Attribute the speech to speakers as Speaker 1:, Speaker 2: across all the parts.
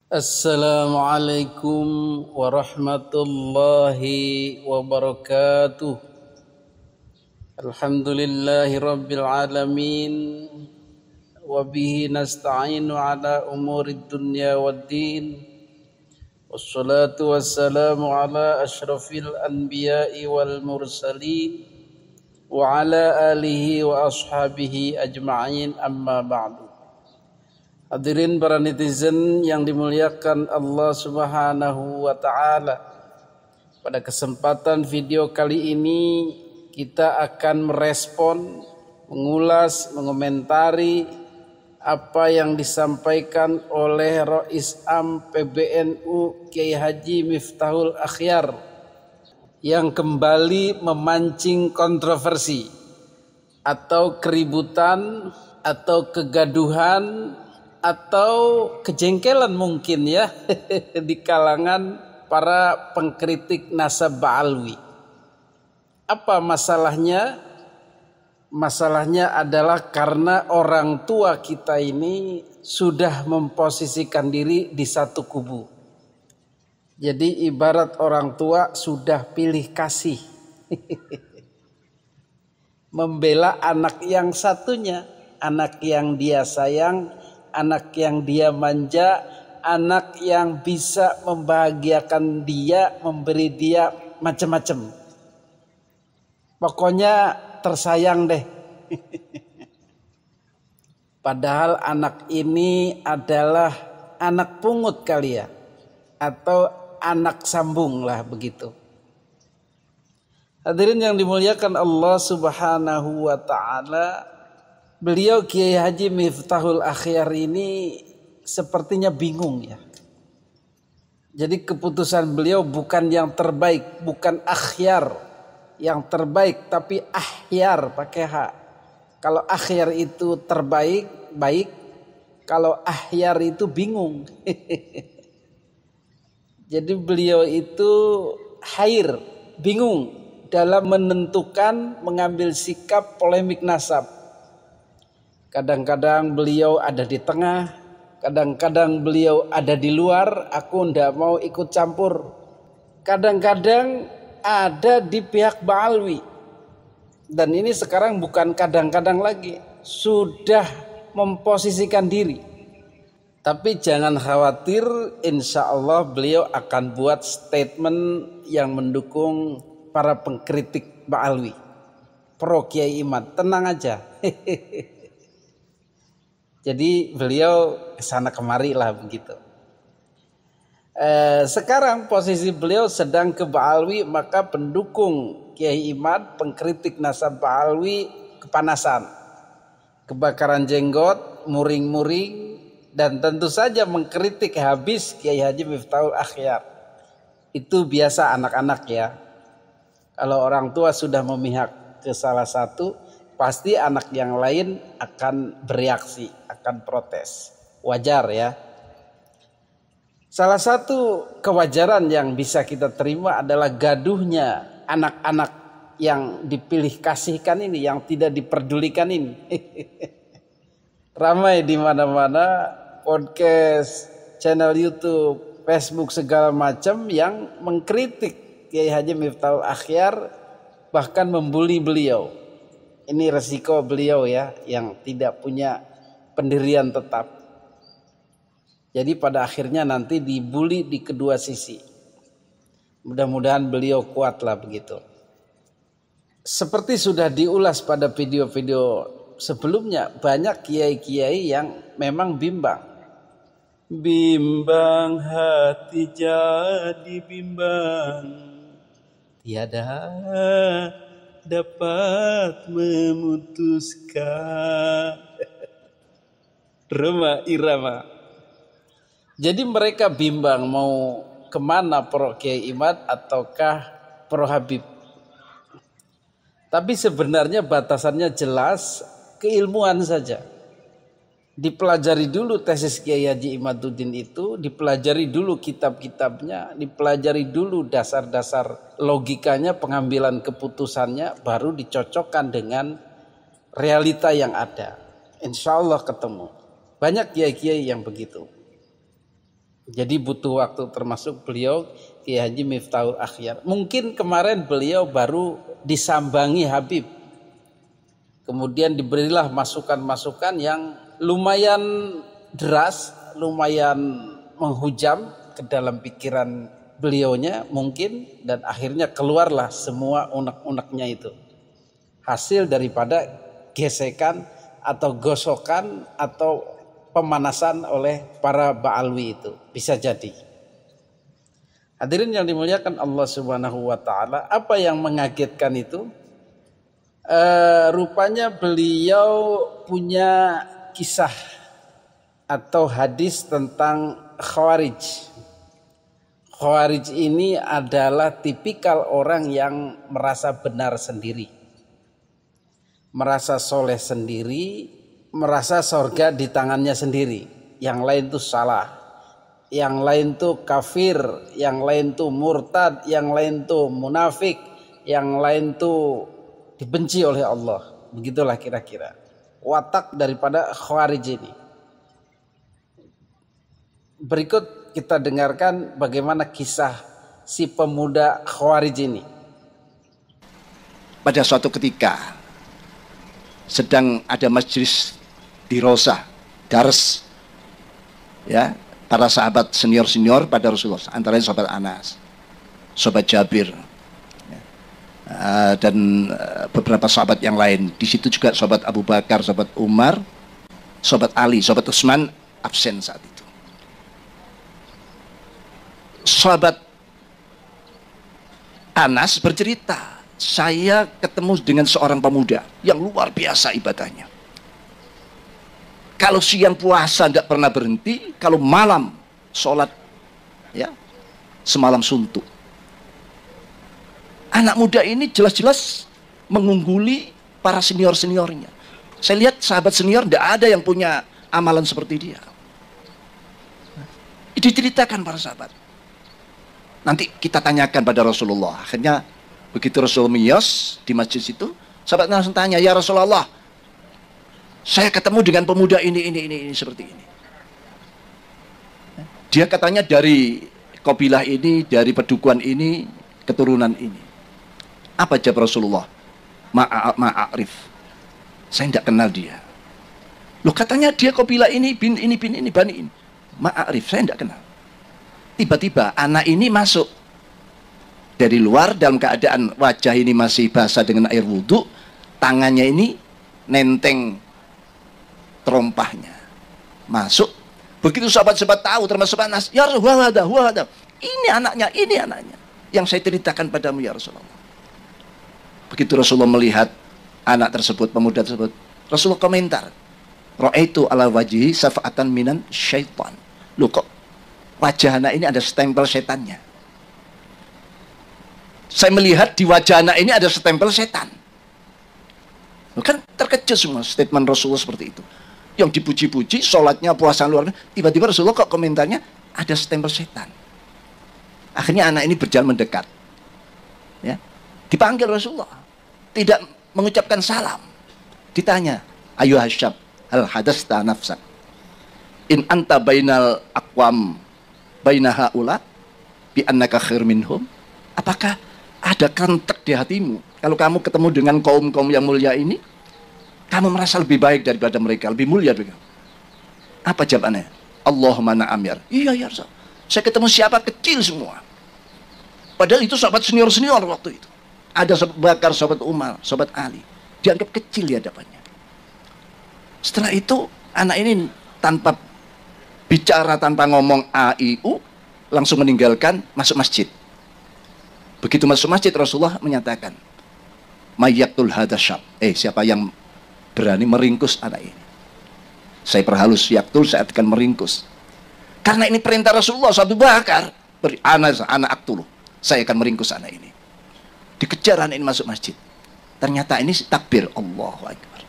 Speaker 1: Assalamualaikum warahmatullahi wabarakatuh. Alhamdulillahi rabbil alamin. Wabihi nasta'inu ala umurid dunya waddin. Wassalatu wassalamu ala ashrafil anbiya'i wal mursalin. Wa ala alihi wa ashabihi ajma'in, amma ba'du. Hadirin para netizen yang dimuliakan Allah Subhanahu wa ta'ala. Pada kesempatan video kali ini kita akan merespon, mengulas, mengomentari apa yang disampaikan oleh Rais Am PBNU Kiai Haji Miftahul Akhyar yang kembali memancing kontroversi atau keributan atau kegaduhan atau kejengkelan mungkin ya di kalangan para pengkritik nasab Ba'alwi. Apa masalahnya? Masalahnya adalah karena orang tua kita ini sudah memposisikan diri di satu kubu. Jadi ibarat orang tua sudah pilih kasih membela anak yang satunya, anak yang dia sayang, anak yang dia manja, anak yang bisa membahagiakan dia, memberi dia macam-macam. Pokoknya tersayang deh. Padahal anak ini adalah anak pungut kali ya, atau anak sambung lah begitu. Hadirin yang dimuliakan Allah Subhanahu wa ta'ala, beliau Kiai Haji Miftahul Akhyar ini sepertinya bingung ya. Jadi keputusan beliau bukan yang terbaik, bukan akhyar yang terbaik, tapi ahyar pakai H. Kalau akhyar itu terbaik, baik. Kalau ahyar itu bingung. Jadi beliau itu hair, bingung dalam menentukan mengambil sikap polemik nasab. Kadang-kadang beliau ada di tengah, kadang-kadang beliau ada di luar, aku ndak mau ikut campur. Kadang-kadang ada di pihak Ba'alwi. Dan ini sekarang bukan kadang-kadang lagi, sudah memposisikan diri. Tapi jangan khawatir, insya Allah beliau akan buat statement yang mendukung para pengkritik Ba'alwi, pro Kiai Imad. Tenang aja. Jadi beliau kesana kemari lah begitu. Sekarang posisi beliau sedang ke Ba'alwi, maka pendukung Kiai Imad, pengkritik nasab Ba'alwi kepanasan, kebakaran jenggot, muring-muring, dan tentu saja mengkritik habis Kiai Haji Miftahul Akhyar. Itu biasa anak-anak ya. Kalau orang tua sudah memihak ke salah satu, pasti anak yang lain akan bereaksi, akan protes. Wajar ya. Salah satu kewajaran yang bisa kita terima adalah gaduhnya anak-anak yang dipilih kasihkan ini, yang tidak diperdulikan ini. Ramai di mana-mana, podcast, channel YouTube, Facebook segala macam yang mengkritik Kiai Haji Miftahul Akhyar, bahkan membuli beliau. Ini resiko beliau ya, yang tidak punya pendirian tetap. Jadi pada akhirnya nanti dibully di kedua sisi. Mudah-mudahan beliau kuatlah begitu. Seperti sudah diulas pada video-video sebelumnya, banyak kiai-kiai yang memang bimbang. Bimbang hati jadi bimbang, tiada dapat memutuskan. Roma irama. Jadi mereka bimbang mau kemana, pro Kiai Imad ataukah pro Habib. Tapi sebenarnya batasannya jelas, keilmuan saja. Dipelajari dulu tesis Kiai Haji Imaduddin itu, dipelajari dulu kitab-kitabnya, dipelajari dulu dasar-dasar logikanya, pengambilan keputusannya, baru dicocokkan dengan realita yang ada. Insya Allah ketemu. Banyak kiai-kiai yang begitu. Jadi butuh waktu, termasuk beliau Kiai Haji Miftahul Akhyar. Mungkin kemarin beliau baru disambangi Habib. Kemudian diberilah masukan-masukan yang lumayan deras, lumayan menghujam ke dalam pikiran beliaunya mungkin, dan akhirnya keluarlah semua unek-uneknya itu. Hasil daripada gesekan atau gosokan atau pemanasan oleh para ba'alwi itu, bisa jadi. Hadirin yang dimuliakan Allah Subhanahu wa taala, apa yang mengagetkan itu? Rupanya beliau punya kisah atau hadis tentang Khawarij. Khawarij ini adalah tipikal orang yang merasa benar sendiri, merasa soleh sendiri, merasa sorga di tangannya sendiri. Yang lain tuh salah, yang lain tuh kafir, yang lain tuh murtad, yang lain tuh munafik, yang lain tuh dibenci oleh Allah. Begitulah kira-kira watak daripada Khawarij ini. Berikut kita dengarkan bagaimana kisah si pemuda Khawarij ini.
Speaker 2: Pada suatu ketika sedang ada majelis di Rosa, Dars, ya, para sahabat senior pada Rasulullah, antaranya sahabat Anas, sahabat Jabir, ya, dan beberapa sahabat yang lain. Di situ juga sahabat Abu Bakar, sahabat Umar, sahabat Ali, sahabat Utsman absen saat itu. Sahabat Anas bercerita, saya ketemu dengan seorang pemuda yang luar biasa ibadahnya. Kalau siang puasa tidak pernah berhenti, kalau malam sholat, ya, semalam suntuk. Anak muda ini jelas-jelas mengungguli para senior-seniornya. Saya lihat sahabat senior tidak ada yang punya amalan seperti dia. Diceritakan para sahabat. Nanti kita tanyakan pada Rasulullah. Akhirnya begitu Rasul miyos di masjid itu, sahabat langsung tanya, ya Rasulullah, saya ketemu dengan pemuda ini seperti ini. Dia katanya dari kabilah ini, dari pedukuhan ini, keturunan ini. Apa jawab Rasulullah? Ma'arif. Saya tidak kenal dia. Loh, katanya dia kabilah ini, bin ini, bani ini. Ma'arif, saya tidak kenal. Tiba-tiba anak ini masuk dari luar dalam keadaan wajah ini masih basah dengan air wudhu, tangannya ini nenteng terompahnya. Masuk, begitu sahabat-sahabat tahu, termasuk Anas, ya Rasulullah, ini anaknya yang saya ceritakan padamu ya Rasulullah. Begitu Rasulullah melihat anak tersebut, pemuda tersebut, Rasulullah komentar, ra'aitu ala wajhi safa'atan minan syaitan. Loh, kok wajah anak ini ada stempel setannya? Saya melihat di wajah anak ini ada stempel setan. Loh, kan terkejut semua statement Rasulullah seperti itu. Yang dipuji-puji, sholatnya, puasa luar, tiba-tiba Rasulullah kok komentarnya ada stempel setan. Akhirnya anak ini berjalan mendekat, ya, dipanggil Rasulullah, tidak mengucapkan salam. Ditanya, ayo Hasyab, hal hadasta nafsak, in anta bainal aqwam bainaha ula bi annaka khair minhum. Apakah ada kentek di hatimu kalau kamu ketemu dengan kaum-kaum yang mulia ini, kamu merasa lebih baik daripada mereka, lebih mulia juga? Apa jawabannya? Allahumma na'am ya. Iya ya Rasul, saya ketemu siapa kecil semua. Padahal itu sahabat senior waktu itu. Ada sahabat Bakar, sahabat Umar, sahabat Ali, dianggap kecil di hadapannya. Setelah itu anak ini tanpa bicara, tanpa ngomong a i u, langsung meninggalkan, masuk masjid. Begitu masuk masjid, Rasulullah menyatakan, mayyatul hadasyab, siapa yang berani meringkus anak ini, saya perhalus, yaktul, saya akan meringkus. Karena ini perintah Rasulullah. Abu Bakar, anak aktul, saya akan meringkus anak ini. Dikejar anak ini masuk masjid. Ternyata ini takbir, Allahu Akbar.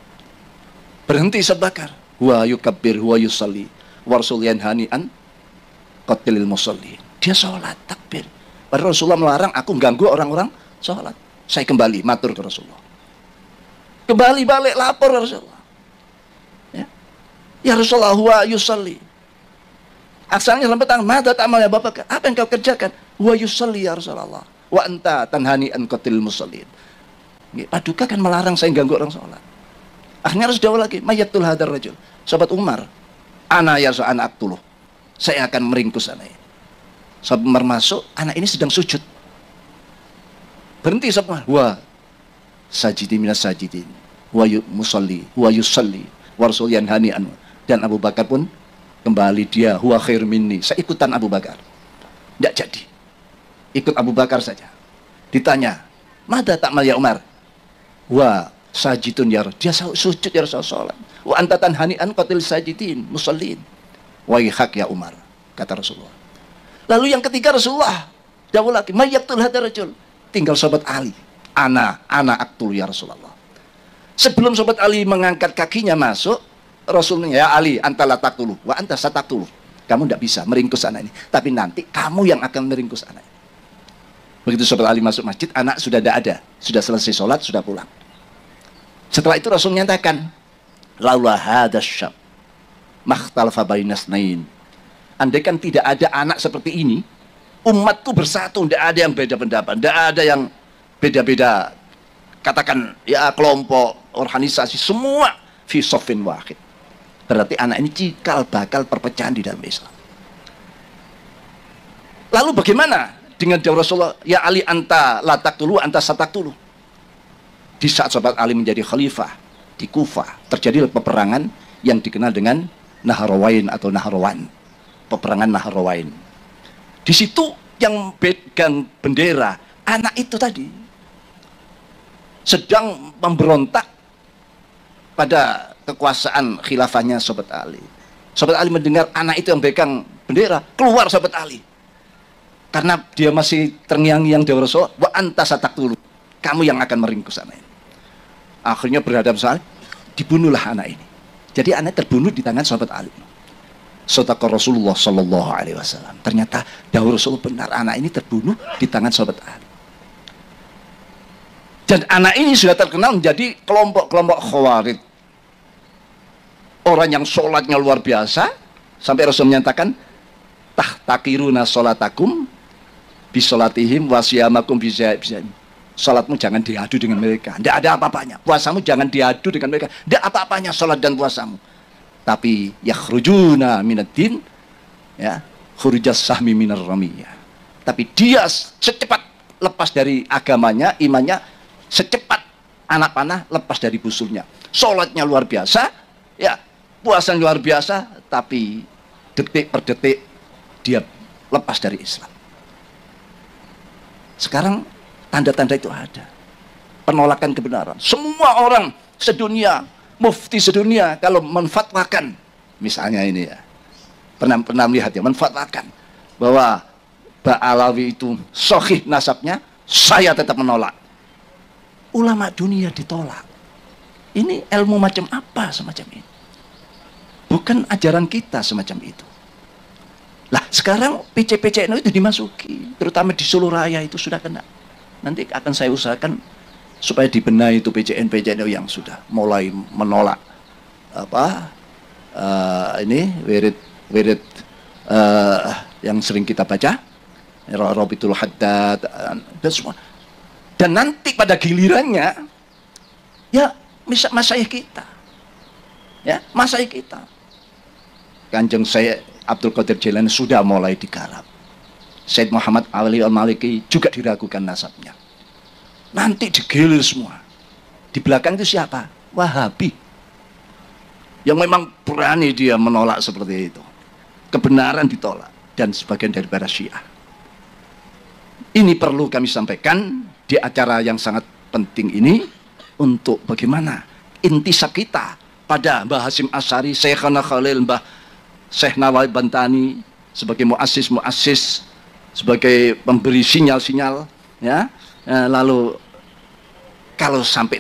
Speaker 2: Berhenti Abu Bakar, huwa yukabbir, huwa yusalli, wa rasul yanhani an qatlil musalli. Dia sholat, takbir. Padahal Rasulullah melarang aku ganggu orang-orang sholat. Saya kembali matur ke Rasulullah. Kembali balik lapor Rasulullah. Ya Rasulullah, huwa yusalli. Asalnya dalam petang, mada ta'mal ya Bapak, apa yang kau kerjakan? Wa yusalli ya Rasulullah, wa anta tanhani an qatil musallin. Paduka kan melarang saya ganggu orang sholat. Akhirnya harus jawab lagi, mayyatul hadar rajul. Sahabat Umar, ana ya anak aktuluh, saya akan meringkus anak ini. Sahabat Umar masuk, anak ini sedang sujud. Berhenti sahabat Umar, wa sajidi minas sajidin, wa musalli, wa yusalli, wa rasul yanhani anhu. Dan Abu Bakar pun kembali, dia huwa khair minni, saya ikutan Abu Bakar. Tidak jadi, ikut Abu Bakar saja. Ditanya, mada ta'mal ya Umar? Wa sajidun ya Rasul, dia sujud ya Rasul sholat. Wa anta tanhani'an qatil sajidin musallin. Wa hak ya Umar, kata Rasulullah. Lalu yang ketiga Rasulullah jawab lagi, mayyaktul hadar rajul. Tinggal sahabat Ali, ana aktul ya Rasulullah. Sebelum sahabat Ali mengangkat kakinya masuk, Rasulnya, ya Ali, anta la taqtulu wa anta sataqtulu. Kamu tidak bisa meringkus anak ini, tapi nanti kamu yang akan meringkus anak ini. Begitu sahabat Ali masuk masjid, anak sudah tidak ada, sudah selesai sholat, sudah pulang. Setelah itu Rasul menyatakan, laula hadas syab makhtalafa bainas nain. Andai kan tidak ada anak seperti ini, umatku bersatu, tidak ada yang beda pendapat, tidak ada yang beda-beda, katakan ya kelompok, organisasi, semua fi sofin wahid. Berarti anak ini cikal bakal perpecahan di dalam Islam. Lalu bagaimana dengan jawab Rasulullah, ya Ali anta la taqtulu anta sataqtulu. Di saat sahabat Ali menjadi khalifah di Kufah, terjadi peperangan yang dikenal dengan Nahrawain atau Nahrawan. Peperangan Nahrawain. Di situ yang pegang bendera, anak itu tadi sedang memberontak pada kekuasaan khilafahnya sahabat Ali. Sahabat Ali mendengar anak itu yang pegang bendera, keluar sahabat Ali. Karena dia masih terngiang-ngiang di Rasulullah, wa anta sataqtulu, kamu yang akan meringkus anak ini. Akhirnya berhadapan soal, dibunuhlah anak ini. Jadi anak terbunuh di tangan sahabat Ali. Sadaqa Rasulullah sallallahu alaihi wasallam. Ternyata dahulu Rasulullah benar, anak ini terbunuh di tangan sahabat Ali. Dan anak ini sudah terkenal menjadi kelompok-kelompok Khawarij. Orang yang sholatnya luar biasa, sampai Rasul menyatakan, tahtakiruna sholatakum bisolatihim wasiyamakum bisya'im. Sholatmu jangan diadu dengan mereka, tidak ada apa-apanya. Puasamu jangan diadu dengan mereka, tidak apa-apanya sholat dan puasamu. Tapi yakhrujuna minaddin, ya, khurujas sahmi minar ramiyah. Tapi dia secepat lepas dari agamanya, imannya, secepat anak panah lepas dari busurnya. Sholatnya luar biasa, ya, puasa luar biasa, tapi detik per detik dia lepas dari Islam. Sekarang tanda-tanda itu ada. Penolakan kebenaran. Semua orang sedunia, mufti sedunia, kalau menfatwakan, misalnya ini ya, pernah melihat ya, menfatwakan bahwa Ba'alawi itu sahih nasabnya, saya tetap menolak. Ulama dunia ditolak. Ini ilmu macam apa semacam ini? Bukan ajaran kita semacam itu. Lah sekarang PC-PCN itu dimasuki, terutama di Solo Raya itu sudah kena. Nanti akan saya usahakan supaya dibenahi itu PCN yang sudah mulai menolak ini wirid yang sering kita baca, Rabitul Haddad dan semua. Dan nanti pada gilirannya ya masyayikh kita. Ya, masyayikh kita. Kanjeng saya Abdul Qadir Jailani sudah mulai digarap. Said Muhammad Ali Al-Maliki juga diragukan nasabnya. Nanti digilir semua. Di belakang itu siapa? Wahabi. Yang memang berani dia menolak seperti itu. Kebenaran ditolak. Dan sebagian daripada Syiah. Ini perlu kami sampaikan di acara yang sangat penting ini. Untuk bagaimana intisab kita pada Mbah Hasyim Asy'ari, Syekhana Khalil, Mbah Syekh Nawawi Bantani, sebagai muassis, sebagai pemberi sinyal-sinyal, ya. Lalu kalau sampai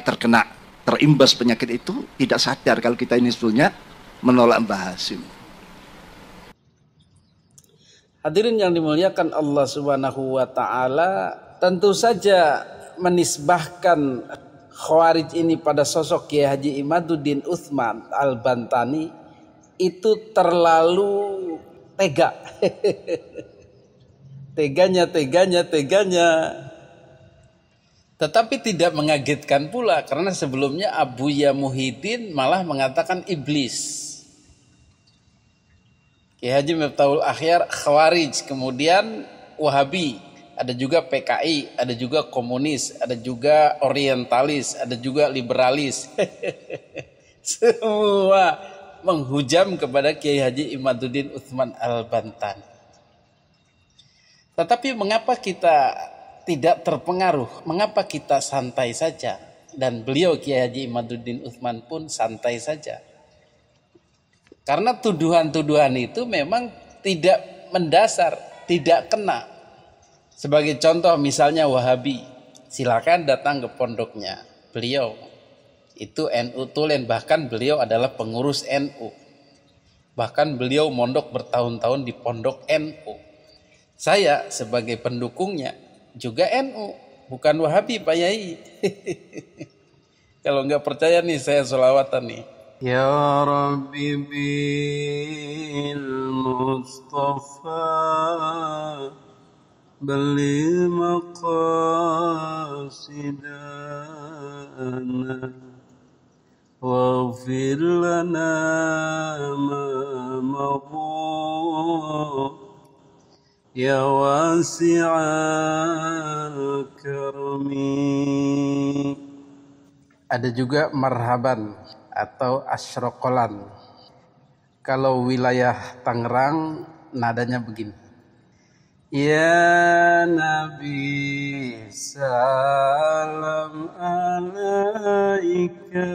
Speaker 2: terimbas penyakit itu, tidak sadar kalau kita ini sebetulnya menolak Mbah Hasyim.
Speaker 1: Hadirin yang dimuliakan Allah Subhanahu wa taala, tentu saja menisbahkan Khawarij ini pada sosok Kiai Haji Imaduddin Utsman Al-Bantani itu terlalu tega. Teganya. Tetapi tidak mengagetkan pula, karena sebelumnya Abuya Muhyiddin malah mengatakan iblis. Kiai Haji Miftahul Akhyar Khawarij, kemudian Wahabi, ada juga PKI, ada juga komunis, ada juga orientalis, ada juga liberalis. Semua menghujam kepada Kiai Haji Imaduddin Utsman Al-Bantan. Tetapi mengapa kita tidak terpengaruh? Mengapa kita santai saja? Dan beliau Kiai Haji Imaduddin Utsman pun santai saja. Karena tuduhan-tuduhan itu memang tidak mendasar, tidak kena. Sebagai contoh misalnya Wahabi, silakan datang ke pondoknya beliau. Itu NU Tulen, bahkan beliau adalah pengurus NU. Bahkan beliau mondok bertahun-tahun di pondok NU. Saya sebagai pendukungnya juga NU, bukan Wahabi Pak Yai. Kalau nggak percaya nih saya sholawatan nih. Ya Rabbi bil Mustafa bali maqasidana waghfir lana ma mabu ya wasi'al karmi. Ada juga marhaban atau asyrokolan. Kalau wilayah Tangerang nadanya begini. Ya Nabi salam alaika,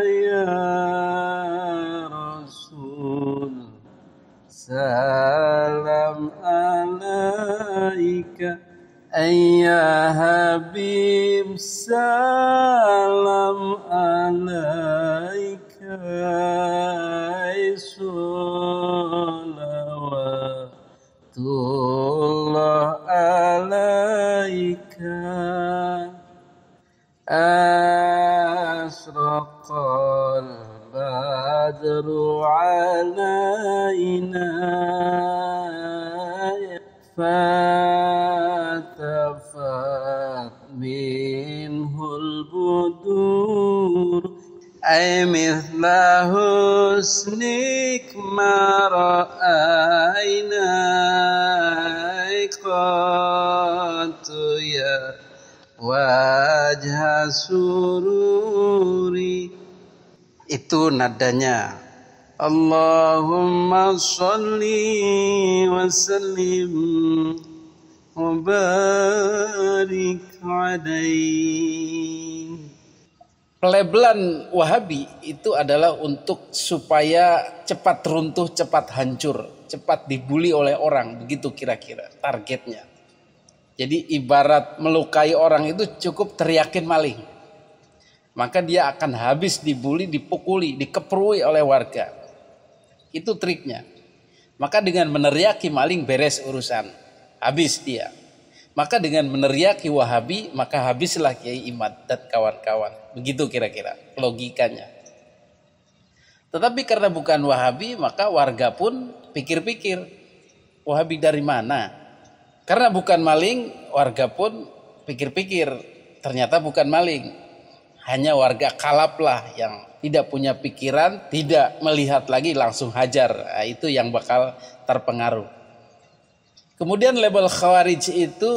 Speaker 1: ya Rasul salam alaika, ya Habib salam alaika, salawatullah alaika, asraqal badru alaina, fatafat minhul budur, ay mithla husnik ma ra'ayna qatu ya wajha sururi. Itu nadanya. Allahumma sholli wa sallim wa barik alaihi. Pelebelan Wahabi itu adalah untuk supaya cepat runtuh, cepat hancur, cepat dibuli oleh orang, begitu kira-kira targetnya. Jadi ibarat melukai orang itu cukup teriakin maling, maka dia akan habis dibuli, dipukuli, dikeprui oleh warga. Itu triknya. Maka dengan meneriaki maling beres urusan, habis dia. Maka dengan meneriaki Wahabi, maka habislah Kiai Imad dan kawan-kawan. Begitu kira-kira logikanya. Tetapi karena bukan Wahabi, maka warga pun pikir-pikir, Wahabi dari mana? Karena bukan maling, warga pun pikir-pikir, ternyata bukan maling. Hanya warga kalaplah yang tidak punya pikiran, tidak melihat lagi, langsung hajar. Nah, itu yang bakal terpengaruh. Kemudian label Khawarij itu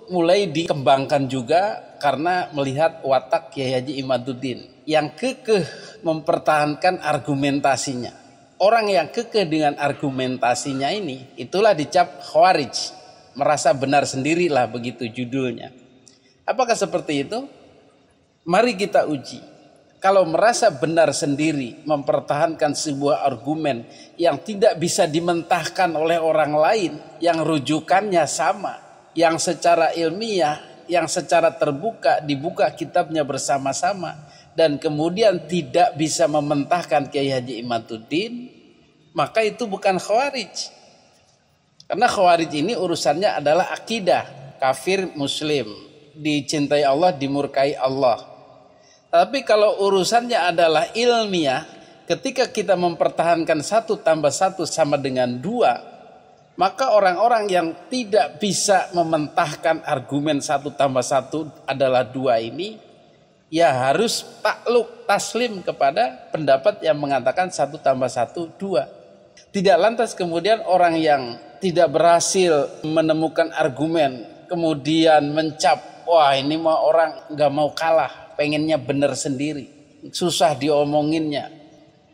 Speaker 1: mulai dikembangkan juga karena melihat watak Kiai Haji Imaduddin yang kekeh mempertahankan argumentasinya. Orang yang kekeh dengan argumentasinya ini, itulah dicap Khawarij. Merasa benar sendirilah, begitu judulnya. Apakah seperti itu? Mari kita uji. Kalau merasa benar sendiri, mempertahankan sebuah argumen yang tidak bisa dimentahkan oleh orang lain, yang rujukannya sama, yang secara ilmiah, yang secara terbuka, dibuka kitabnya bersama-sama, dan kemudian tidak bisa mementahkan Kiai Haji Imaduddin, maka itu bukan Khawarij. Karena Khawarij ini urusannya adalah akidah, kafir muslim, dicintai Allah, dimurkai Allah. Tapi kalau urusannya adalah ilmiah, ketika kita mempertahankan 1+1 sama dengan 2, maka orang-orang yang tidak bisa mementahkan argumen 1+1 adalah 2 ini, ya harus takluk, taslim kepada pendapat yang mengatakan 1+1 2. Tidak lantas kemudian orang yang tidak berhasil menemukan argumen kemudian mencap, wah ini mah orang gak mau kalah, pengennya benar sendiri, susah diomonginnya,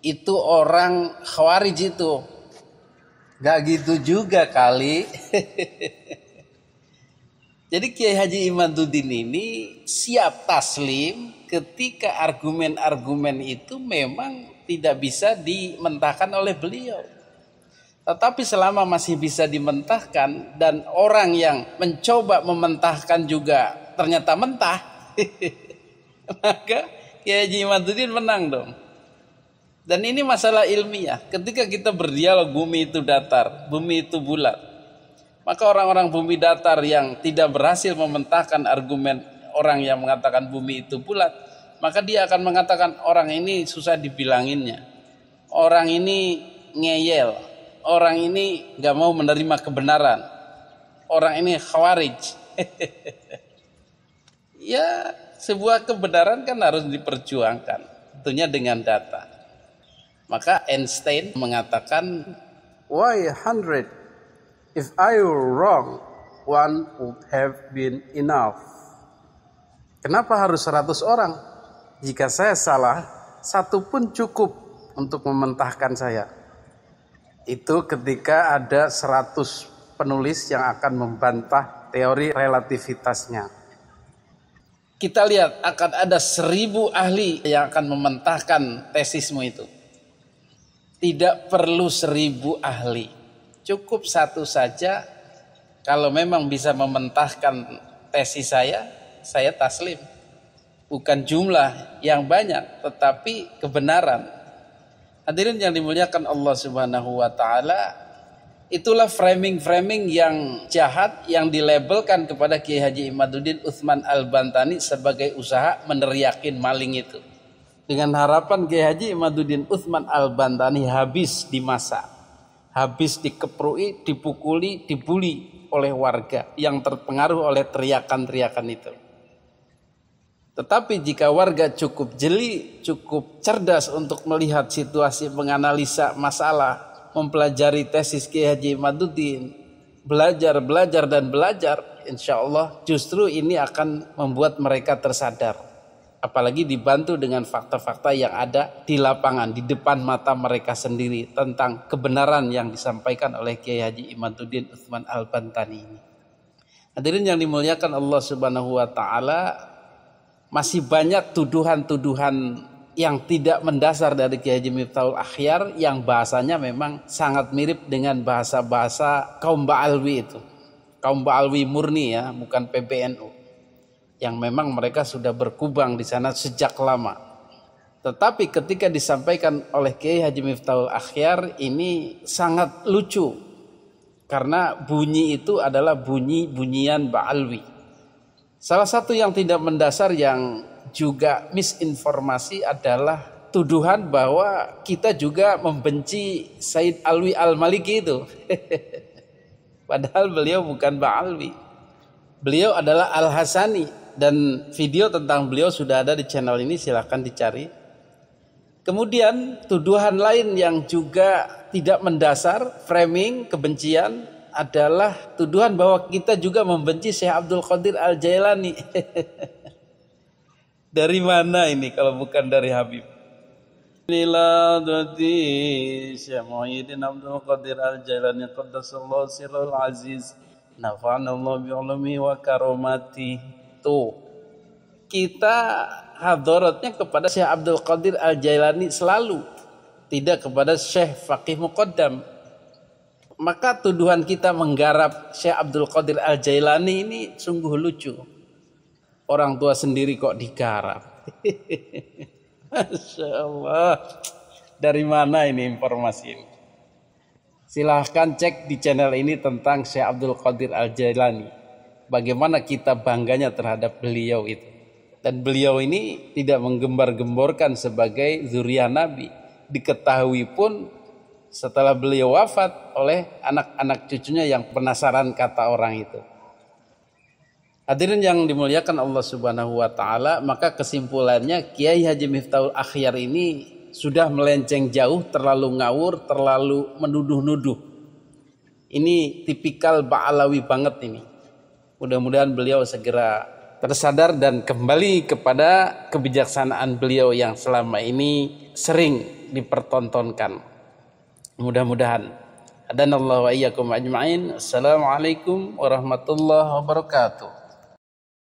Speaker 1: itu orang Khawarij itu. Gak gitu juga kali. Jadi Kiai Haji Imaduddin ini siap taslim ketika argumen-argumen itu memang tidak bisa dimentahkan oleh beliau. Tetapi selama masih bisa dimentahkan dan orang yang mencoba mementahkan juga ternyata mentah, maka Kiai Haji Imaduddin menang dong. Dan ini masalah ilmiah. Ketika kita berdialog bumi itu datar, bumi itu bulat, maka orang-orang bumi datar yang tidak berhasil mementahkan argumen orang yang mengatakan bumi itu bulat, maka dia akan mengatakan orang ini susah dibilanginnya, orang ini ngeyel, orang ini gak mau menerima kebenaran, orang ini Khawarij. Ya, sebuah kebenaran kan harus diperjuangkan, tentunya dengan data. Maka Einstein mengatakan,
Speaker 3: why 100? If I were wrong, one would have been enough.
Speaker 1: Kenapa harus 100 orang? Jika saya salah, 1 pun cukup untuk mementahkan saya. Itu ketika ada 100 penulis yang akan membantah teori relativitasnya. Kita lihat akan ada 1000 ahli yang akan mementahkan tesismu itu. Tidak perlu 1000 ahli, cukup 1 saja. Kalau memang bisa mementahkan tesis saya taslim. Bukan jumlah yang banyak, tetapi kebenaran. Hadirin yang dimuliakan Allah Subhanahu wa taala, itulah framing-framing yang jahat yang dilabelkan kepada Kiai Haji Imaduddin Utsman Al-Bantani sebagai usaha meneriakin maling itu. Dengan harapan Kiai Haji Imaduddin Utsman Al-Bantani habis di masa, habis dikeprui, dipukuli, dibuli oleh warga yang terpengaruh oleh teriakan-teriakan itu. Tetapi jika warga cukup jeli, cukup cerdas untuk melihat situasi, menganalisa masalah, mempelajari tesis Kiai Haji Imaduddin, belajar dan belajar, insya Allah justru ini akan membuat mereka tersadar. Apalagi dibantu dengan fakta-fakta yang ada di lapangan, di depan mata mereka sendiri tentang kebenaran yang disampaikan oleh Kiai Haji Imaduddin Utsman Al-Bantani ini. Hadirin yang dimuliakan Allah Subhanahu wa taala, masih banyak tuduhan-tuduhan yang tidak mendasar dari Kiai Haji Miftahul Akhyar yang bahasanya memang sangat mirip dengan bahasa-bahasa kaum Ba'alwi itu. Kaum Ba'alwi murni ya, bukan PBNU. Yang memang mereka sudah berkubang di sana sejak lama. Tetapi ketika disampaikan oleh Kiai Haji Miftahul Akhyar ini sangat lucu. Karena bunyi itu adalah bunyi-bunyian Ba'alwi. Salah satu yang tidak mendasar yang juga misinformasi adalah tuduhan bahwa kita juga membenci Said Alwi Al-Maliki itu. Padahal beliau bukan Ba'alwi. Beliau adalah Al-Hasani. Dan video tentang beliau sudah ada di channel ini, silahkan dicari. Kemudian tuduhan lain yang juga tidak mendasar, framing kebencian, adalah tuduhan bahwa kita juga membenci Syekh Abdul Qadir Al-Jailani. Dari mana ini kalau bukan dari Habib? Inilah dati Syekh Muhyiddin Abdul Qadir Al-Jailani qaddasallahu sirrul aziz, nafa'anallahu bi'ulumi wa karomati. Tuh, kita hadaratnya kepada Syekh Abdul Qadir Al-Jailani selalu, tidak kepada Syekh Faqih Muqaddam. Maka tuduhan kita menggarap Syekh Abdul Qadir Al-Jailani ini sungguh lucu. Orang tua sendiri kok digarap. Masya Allah. Dari mana ini informasi ini? Silahkan cek di channel ini tentang Syekh Abdul Qadir Al-Jailani. Bagaimana kita bangganya terhadap beliau itu. Dan beliau ini tidak menggembar-gemborkan sebagai zuriat Nabi. diketahui pun setelah beliau wafat oleh anak-anak cucunya yang penasaran kata orang itu. Hadirin yang dimuliakan Allah Subhanahu wa taala, maka kesimpulannya Kiai Haji Miftahul Akhyar ini sudah melenceng jauh, terlalu ngawur, terlalu menuduh-nuduh. Ini tipikal Ba'alawi banget ini. Mudah-mudahan beliau segera tersadar dan kembali kepada kebijaksanaan beliau yang selama ini sering dipertontonkan. Mudah-mudahan. Hadanallahu wa iyyakum ajma'in. Assalamualaikum warahmatullahi wabarakatuh.